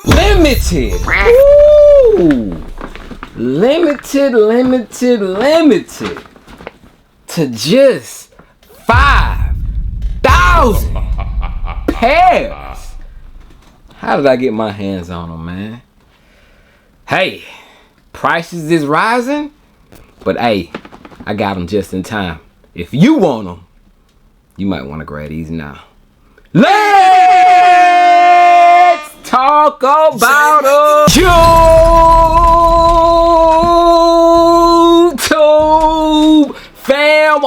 Limited. Woo! Limited to just 5,000 pairs. How did I get my hands on them, man? Hey, prices is rising, but hey, I got them just in time. If you want them, you might want to grab these now. Let's talk about YouTube family.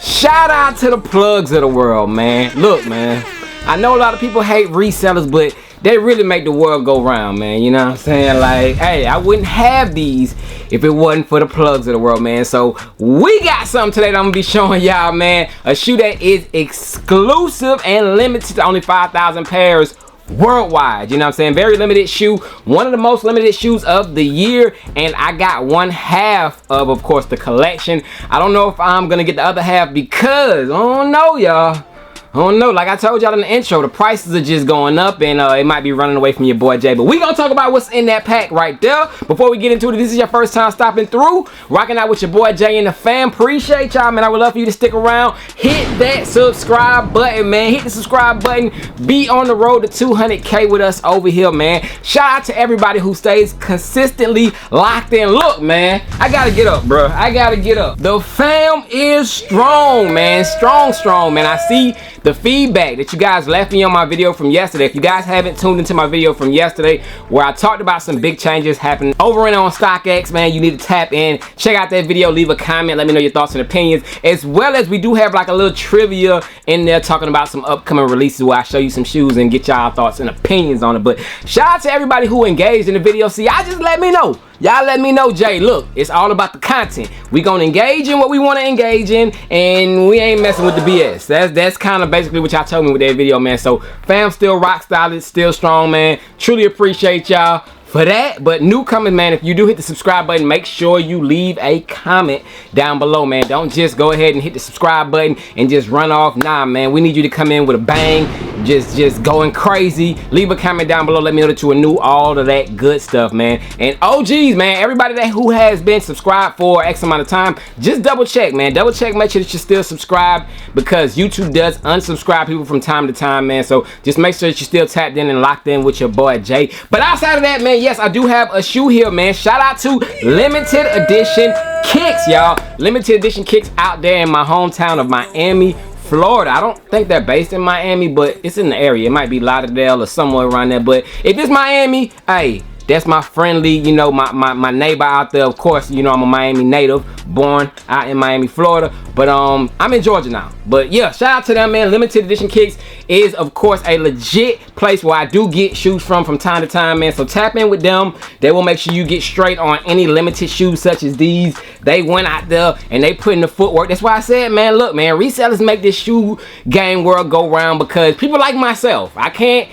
Shout out to the plugs of the world, man. Look, man, I know a lot of people hate resellers, but they really make the world go round, man. You know what I'm saying? Like, hey, I wouldn't have these if it wasn't for the plugs of the world, man. So we got something today that I'm gonna be showing y'all, man. A shoe that is exclusive and limited to only 5,000 pairs worldwide. You know what I'm saying? Very limited shoe, one of the most limited shoes of the year, and I got one half of course, the collection. I don't know if I'm gonna get the other half because I don't know, y'all. I don't know, like I told y'all in the intro, the prices are just going up and it might be running away from your boy Jay. But we gonna talk about what's in that pack right there. Before we get into it, if this is your first time stopping through, rocking out with your boy Jay and the fam, appreciate y'all, man. I would love for you to stick around. Hit that subscribe button, man. Hit the subscribe button. Be on the road to 200K with us over here, man. Shout out to everybody who stays consistently locked in. Look, man, I gotta get up, bro. I gotta get up. The fam is strong, man. Strong, man. I see the feedback that you guys left me on my video from yesterday. If you guys haven't tuned into my video from yesterday where I talked about some big changes happening over and on StockX, man, you need to tap in, check out that video, leave a comment, let me know your thoughts and opinions, as well as we do have like a little trivia in there talking about some upcoming releases where I show you some shoes and get y'all thoughts and opinions on it. But shout out to everybody who engaged in the video. See, y'all just let me know. Y'all let me know, Jay, look, it's all about the content. We gonna engage in what we want to engage in, and we ain't messing with the BS. That's kind of basically what y'all told me with that video, man. So fam still rock solid, still strong, man. Truly appreciate y'all for that. But newcomers, man, if you do hit the subscribe button, make sure you leave a comment down below, man. Don't just go ahead and hit the subscribe button and just run off. Nah, man, we need you to come in with a bang, just going crazy. Leave a comment down below, let me know that you are new, all of that good stuff, man. And OGs, man, everybody that who has been subscribed for X amount of time, just double check, man. Double check, make sure that you're still subscribed, because YouTube does unsubscribe people from time to time, man. So just make sure that you're still tapped in and locked in with your boy Jay. But outside of that, man, yes, I do have a shoe here, man. Shout out to limited edition kicks, y'all. Limited edition kicks out there in my hometown of Miami, Florida. I don't think they're based in Miami, but it's in the area. It might be Lauderdale or somewhere around there. But if it's Miami, hey, that's my friendly, you know, my neighbor out there. Of course, you know, I'm a Miami native, born out in Miami, Florida, but I'm in Georgia now. But yeah, shout out to them, man. Limited edition kicks is of course a legit place where I do get shoes from time to time, man. So tap in with them. They will make sure you get straight on any limited shoes such as these. They went out there and they put in the footwork. That's why I said, man, look, man, resellers make this shoe game world go round, because people like myself, I can't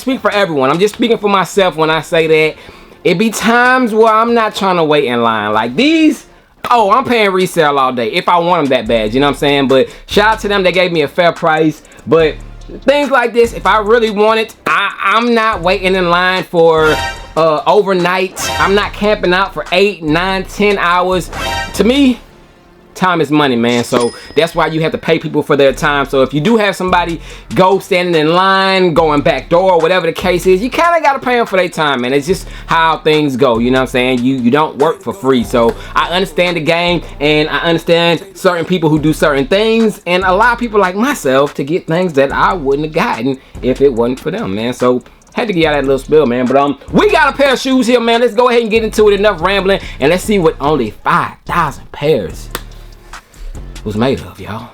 speak for everyone. I'm just speaking for myself when I say that it be times where I'm not trying to wait in line. Like these, oh, I'm paying resale all day if I want them that bad, you know what I'm saying? But shout out to them, they gave me a fair price. But things like this, if I really want it, I'm not waiting in line for overnight. I'm not camping out for 8, 9, 10 hours. To me, time is money, man. So that's why you have to pay people for their time. So if you do have somebody go standing in line, going back door, whatever the case is, you kind of got to pay them for their time, man. It's just how things go, you know what I'm saying? You don't work for free. So I understand the game, and I understand certain people who do certain things, and allow people like myself to get things that I wouldn't have gotten if it wasn't for them, man. So had to get out that little spill, man. But we got a pair of shoes here, man. Let's go ahead and get into it. Enough rambling, and let's see what only 5,000 pairs was made of, y'all.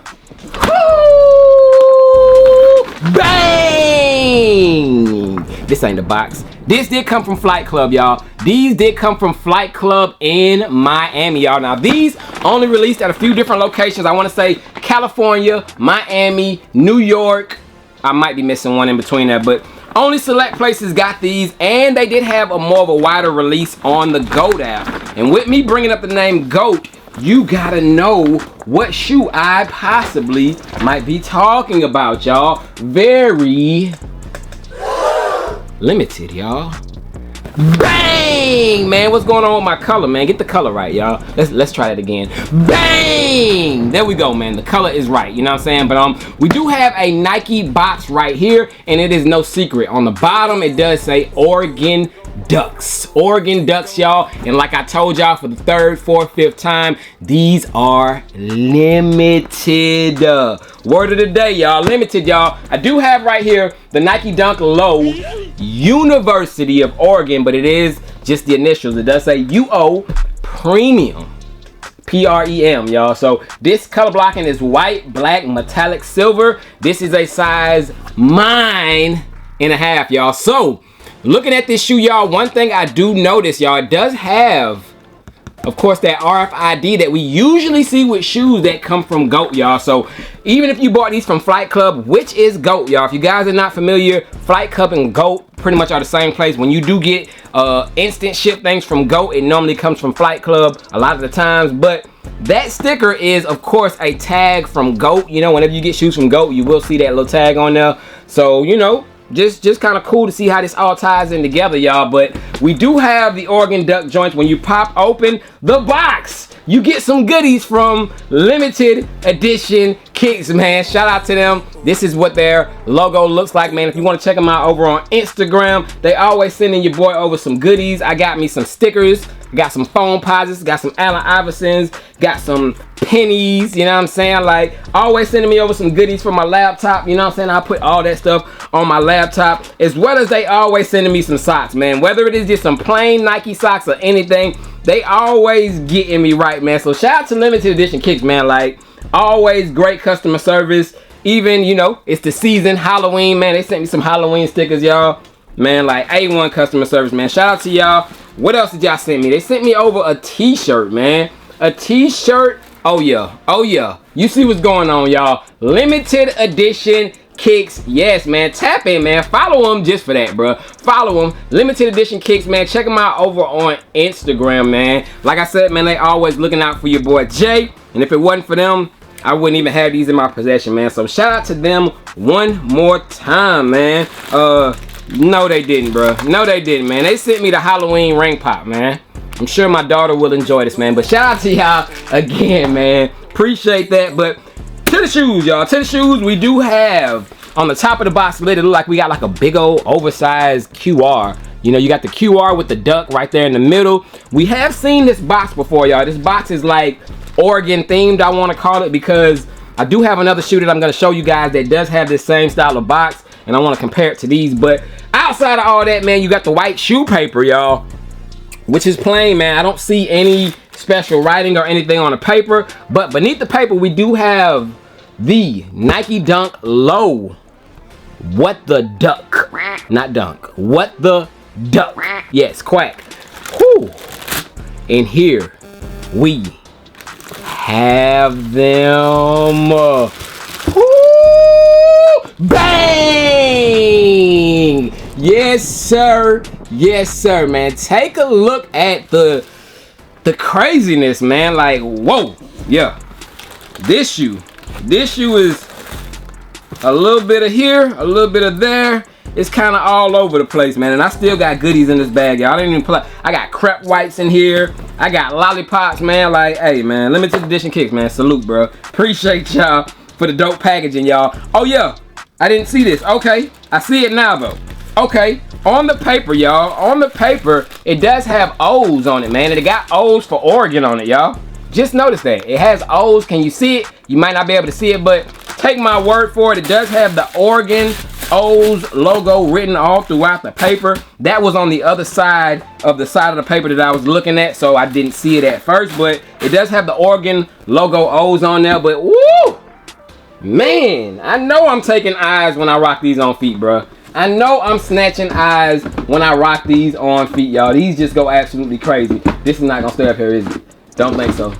Bang! This ain't the box. This did come from Flight Club, y'all. These did come from Flight Club in Miami, y'all. Now, these only released at a few different locations. I want to say California, Miami, New York. I might be missing one in between there, but only select places got these, and they did have a more of a wider release on the GOAT app. And with me bringing up the name GOAT, you gotta know what shoe I possibly might be talking about, y'all. Very limited, y'all. Bang, man, what's going on with my color, man? Get the color right, y'all. Let's try that again. Bang, there we go, man. The color is right, you know what I'm saying? But we do have a Nike box right here, and it is no secret. On the bottom, it does say Oregon Ducks. Oregon Ducks, y'all. And like I told y'all for the third, fourth, fifth time, these are limited. Word of the day, y'all. Limited, y'all. I do have right here the Nike Dunk Low University of Oregon, but it is just the initials. It does say UO Premium. P-R-E-M, y'all. So this color blocking is white, black, metallic, silver. This is a size 9.5, y'all. So looking at this shoe, y'all, one thing I do notice, y'all, it does have, of course, that RFID that we usually see with shoes that come from GOAT, y'all. So even if you bought these from Flight Club, which is GOAT, y'all, if you guys are not familiar, Flight Club and GOAT pretty much are the same place. When you do get instant ship things from GOAT, it normally comes from Flight Club a lot of the times. But that sticker is, of course, a tag from GOAT. You know, whenever you get shoes from GOAT, you will see that little tag on there. So, you know, just kind of cool to see how this all ties in together, y'all. But we do have the Oregon Duck joints. When you pop open the box, you get some goodies from limited edition kicks, man. Shout out to them. This is what their logo looks like, man. If you want to check them out over on Instagram, they always sending your boy over some goodies. I got me some stickers, got some phone posits, got some Allen Iversons, got some pennies, you know what I'm saying? Like, always sending me over some goodies for my laptop, you know what I'm saying? I put all that stuff on my laptop, as well as they always sending me some socks, man. Whether it is just some plain Nike socks or anything, they always getting me right, man. So shout out to limited edition kicks, man. Like, always great customer service. Even, you know, it's the season, Halloween, man. They sent me some Halloween stickers, y'all. Man, like, A1 customer service, man. Shout out to y'all. What else did y'all send me? They sent me over a t-shirt, man. A t-shirt. Oh yeah, oh yeah. You see what's going on, y'all. Limited edition kicks. Yes, man. Tap in, man. Follow them just for that, bro. Follow them. Limited edition kicks, man. Check them out over on Instagram, man. Like I said, man, they always looking out for your boy Jay. And if it wasn't for them, I wouldn't even have these in my possession, man. So shout out to them one more time, man. No, they didn't, bro. No, they didn't, man. They sent me the Halloween ring pop, man. I'm sure my daughter will enjoy this, man. But shout out to y'all again, man. Appreciate that. But to the shoes, y'all. To the shoes, we do have on the top of the box lid, it look like we got like a big old oversized QR. You know, you got the QR with the duck right there in the middle. We have seen this box before, y'all. This box is like Oregon themed, I want to call it, because I do have another shoe that I'm going to show you guys that does have this same style of box, and I want to compare it to these. But outside of all that, man, you got the white shoe paper, y'all, which is plain, man. I don't see any special writing or anything on the paper, but beneath the paper we do have the Nike Dunk Low What the Duck, not dunk, What the Duck, yes, quack. Whew. And here we have them. Bang! Yes, sir. Yes, sir, man. Take a look at the craziness, man. Like, whoa. Yeah. This shoe is a little bit of here, a little bit of there. It's kind of all over the place, man. And I still got goodies in this bag, y'all. I didn't even play. I got crepe whites in here. I got lollipops, man. Like, hey, man. Limited edition kicks, man. Salute, bro. Appreciate y'all for the dope packaging, y'all. Oh, yeah. I didn't see this. Okay. I see it now, though. Okay. On the paper, y'all. On the paper, it does have O's on it, man. And it got O's for Oregon on it, y'all. Just notice that. It has O's. Can you see it? You might not be able to see it, but take my word for it. It does have the Oregon O's logo written all throughout the paper. That was on the other side of the paper that I was looking at, so I didn't see it at first, but it does have the Oregon logo O's on there. But woo, man, I know I'm taking eyes when I rock these on feet, bro. I know I'm snatching eyes when I rock these on feet, y'all. These just go absolutely crazy. This is not gonna stay up here, is it? Don't think so.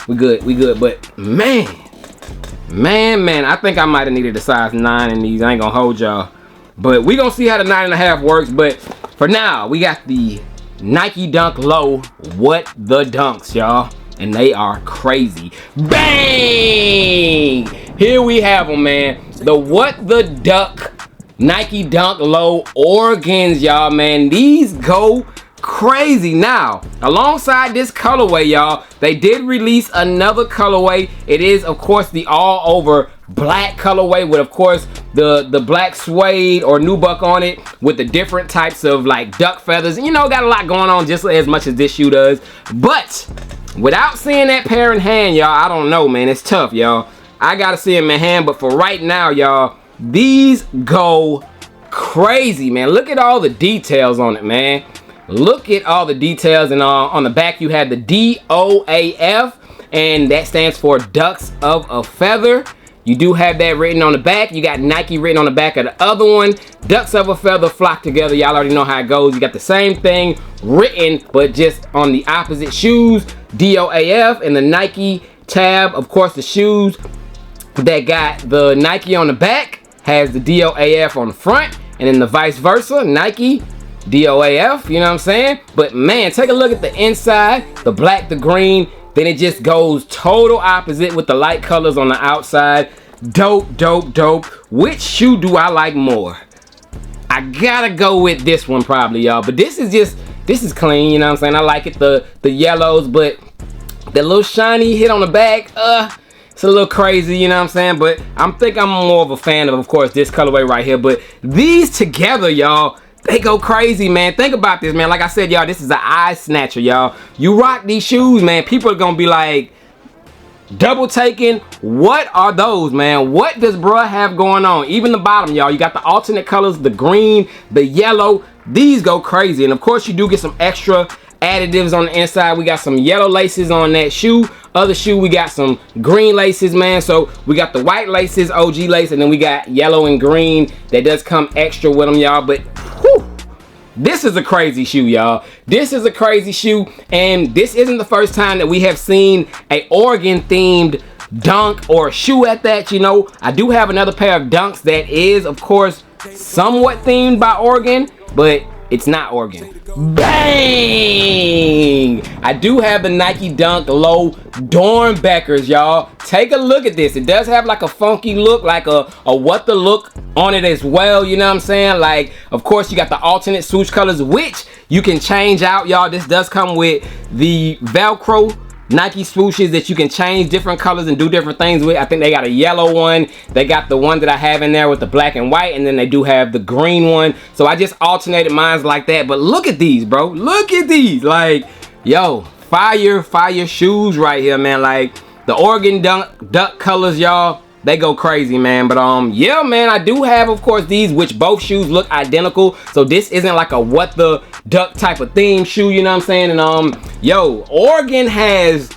We good, but man, I think I might have needed a size 9 in these. I ain't gonna hold y'all, but we gonna see how the 9.5 works. But for now, we got the Nike Dunk Low What the Dunks, y'all. and they are crazy. Bang! Here we have them, man. The What the Duck Nike Dunk Low Oregons, y'all, man. These go crazy. Now, alongside this colorway, y'all, they did release another colorway. It is, of course, the all over black colorway with, of course, the black suede or nubuck on it with the different types of like duck feathers. And you know, got a lot going on just as much as this shoe does. But without seeing that pair in hand, y'all, I don't know, man. It's tough, y'all. I gotta see them in hand, but for right now, y'all, these go crazy, man. Look at all the details on it, man. Look at all the details. And on the back you have the DOAF, and that stands for Ducks of a Feather. You do have that written on the back. You got Nike written on the back of the other one. Ducks of a feather flock together. Y'all already know how it goes. You got the same thing written, but just on the opposite shoes. DOAF and the Nike tab. Of course, the shoes that got the Nike on the back has the DOAF on the front, and then the vice versa, Nike DOAF, you know what I'm saying? But man, take a look at the inside, the black, the green, then it just goes total opposite with the light colors on the outside. Dope, dope, dope. Which shoe do I like more? I gotta go with this one probably, y'all. But this is clean, you know what I'm saying? I like it, the yellows, but the little shiny hit on the back, it's a little crazy, you know what I'm saying? But I'm more of a fan of course, this colorway right here. But these together, y'all, they go crazy, man. Think about this, man. Like I said, y'all, this is an eye snatcher, y'all. You rock these shoes, man. People are gonna be like, double taking, what are those, man? What does bruh have going on? Even the bottom, y'all, you got the alternate colors, the green, the yellow. These go crazy. And of course, you do get some extra additives on the inside. We got some yellow laces on that shoe. Other shoe, we got some green laces, man. So we got the white laces, OG lace, and then we got yellow and green that does come extra with them, y'all. But whew, this is a crazy shoe, y'all. This is a crazy shoe, and this isn't the first time that we have seen a Oregon themed dunk or a shoe at that. You know, I do have another pair of dunks that is, of course, somewhat themed by Oregon, but it's not Oregon. Bang! I do have the Nike Dunk Low Dornbeckers, y'all. Take a look at this. It does have like a funky look, like a what the look on it as well, you know what I'm saying? Like, of course, you got the alternate swoosh colors, which you can change out, y'all. This does come with the Velcro Nike swooshes that you can change different colors and do different things with. I think they got a yellow one. They got the one that I have in there with the black and white, and then they do have the green one. So I just alternated mines like that. But look at these, bro. Look at these. Like, yo, fire shoes right here, man. Like, the Oregon duck colors, y'all, they go crazy, man. But yeah, man, I do have, of course, these, which both shoes look identical. So this isn't like a what the duck type of theme shoe, you know what I'm saying? And yo, Oregon has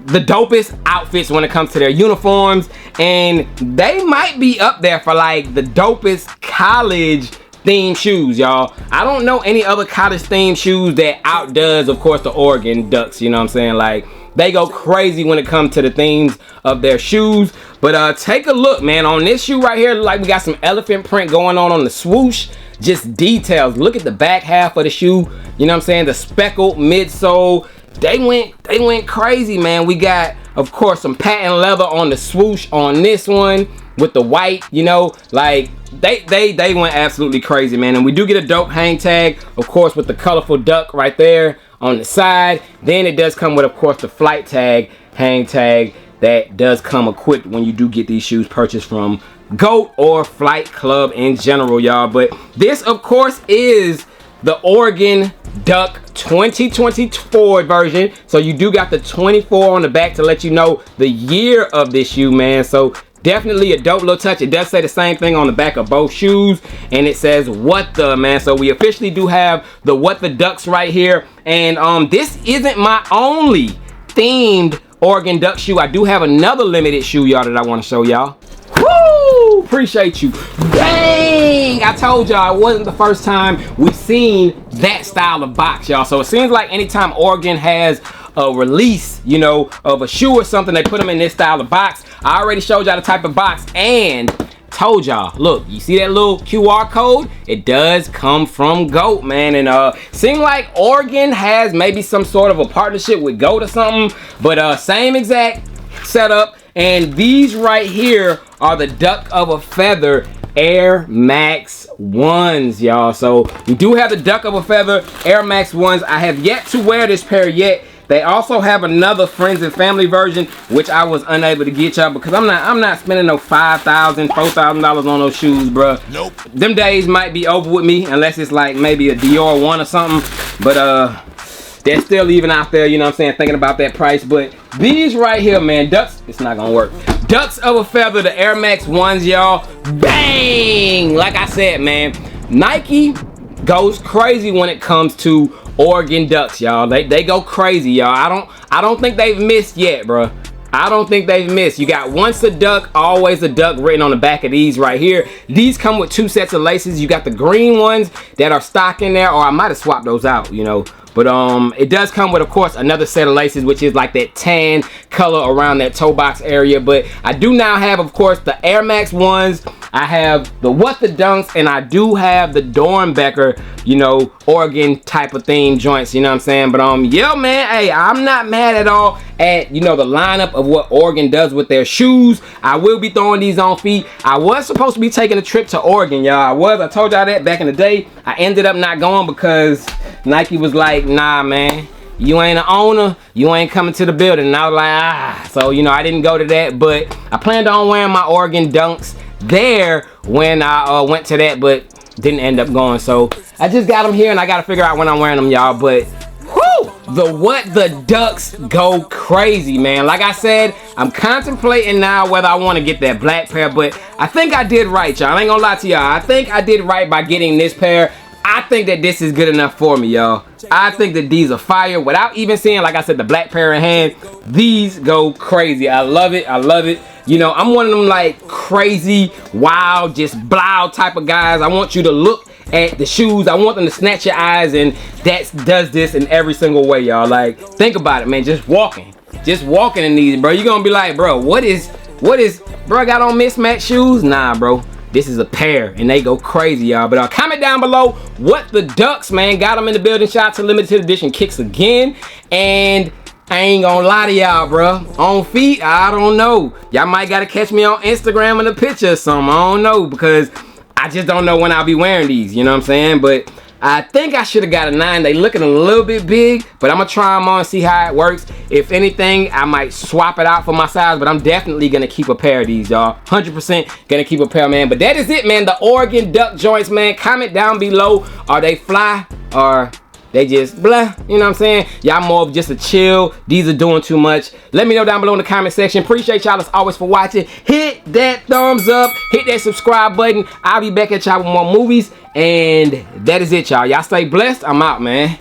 the dopest outfits when it comes to their uniforms, and they might be up there for like the dopest college themed shoes, y'all. I don't know any other college themed shoes that outdoes, of course, the Oregon Ducks, you know what I'm saying? Like, they go crazy when it comes to the themes of their shoes. But take a look, man, on this shoe right here. Like, we got some elephant print going on the swoosh. Just details. Look at the back half of the shoe. You know what I'm saying? The speckled midsole. They went crazy, man. We got, of course, some patent leather on the swoosh on this one with the white, you know, like they went absolutely crazy, man. And we do get a dope hang tag, of course, with the colorful duck right there on the side. Then it does come with, of course, the flight tag, hang tag that does come equipped when you do get these shoes purchased from GOAT or Flight Club in general, y'all. But this, of course, is the Oregon Duck 2024 version. So you do got the 24 on the back to let you know the year of this shoe, man. So definitely a dope little touch. It does say the same thing on the back of both shoes, and it says what the, man. So we officially do have the what the ducks right here. And this isn't my only themed Oregon Duck shoe. I do have another limited shoe, y'all, that I want to show y'all. Woo! Appreciate you. Dang! I told y'all it wasn't the first time we've seen that style of box, y'all. So it seems like anytime Oregon has a release, you know, of a shoe or something, they put them in this style of box. I already showed y'all the type of box, and Told y'all, look, you see that little QR code? It does come from GOAT, man. And seem like Oregon has maybe some sort of a partnership with GOAT or something, but same exact setup. And these right here are the Duck of a Feather Air Max 1s, y'all. So we do have the Duck of a Feather Air Max 1s. I have yet to wear this pair yet. They also have another friends and family version, which I was unable to get y'all because I'm not spending no $5,000, $4,000 on those shoes, bruh. Nope. Them days might be over with me unless it's like maybe a Dior one or something. But they're still even out there, you know what I'm saying, thinking about that price. But these right here, man, Ducks, it's not gonna work. Ducks of a Feather, the Air Max 1s, y'all. Bang! Like I said, man, Nike goes crazy when it comes to Oregon Ducks, y'all. They go crazy, y'all. I don't think they've missed yet, bro. I don't think they've missed. You got once a duck, always a duck written on the back of these right here. These come with 2 sets of laces. You got the green ones that are stock in there, or I might have swapped those out, you know. But it does come with, of course, another set of laces, which is like that tan color around that toe box area. But I do now have, of course, the Air Max 1s. I have the What the Dunks, and I do have the Dornbecker, you know, Oregon type of theme joints, you know what I'm saying? But yeah, man, hey, I'm not mad at all at, you know, the lineup of what Oregon does with their shoes. I will be throwing these on feet. I was supposed to be taking a trip to Oregon, y'all. I told y'all that back in the day. I ended up not going because Nike was like, nah, man, you ain't an owner, you ain't coming to the building. And I was like, so, you know, I didn't go to that, but I planned on wearing my Oregon Dunks there when I went to that, but didn't end up going. So I just got them here, and I got to figure out when I'm wearing them, y'all. But whoo, the Ducks go crazy, man. Like I said, I'm contemplating now whether I want to get that black pair, but I think I did right, y'all. I ain't gonna lie to y'all. I think I did right by getting this pair. I think that this is good enough for me, y'all. I think that these are fire. Without even seeing, like I said, the black pair in hand, these go crazy. I love it. I love it. You know, I'm one of them like crazy, wild, just blow type of guys. I want you to look at the shoes. I want them to snatch your eyes, and that does this in every single way, y'all. Like, think about it, man. Just walking in these, bro. You're gonna be like, bro, what is, bro, I got on mismatched shoes? Nah, bro. This is a pair, and they go crazy, y'all. But comment down below what the Ducks, man. Got them in the building. Shout out to limited edition kicks again. And I ain't gonna lie to y'all, bro. On feet, I don't know. Y'all might gotta catch me on Instagram in a picture or something. I don't know, because I just don't know when I'll be wearing these. You know what I'm saying? But I think I should have got a 9. They looking a little bit big, but I'm gonna try them on and see how it works. If anything, I might swap it out for my size, but I'm definitely gonna keep a pair of these, y'all. 100% gonna keep a pair, man. But that is it, man. The Oregon Duck joints, man. Comment down below. Are they fly or they just blah? You know what I'm saying? Y'all more of just a chill. These are doing too much. Let me know down below in the comment section. Appreciate y'all as always for watching. Hit that thumbs up. Hit that subscribe button. I'll be back at y'all with more movies. And that is it, y'all. Y'all stay blessed. I'm out, man.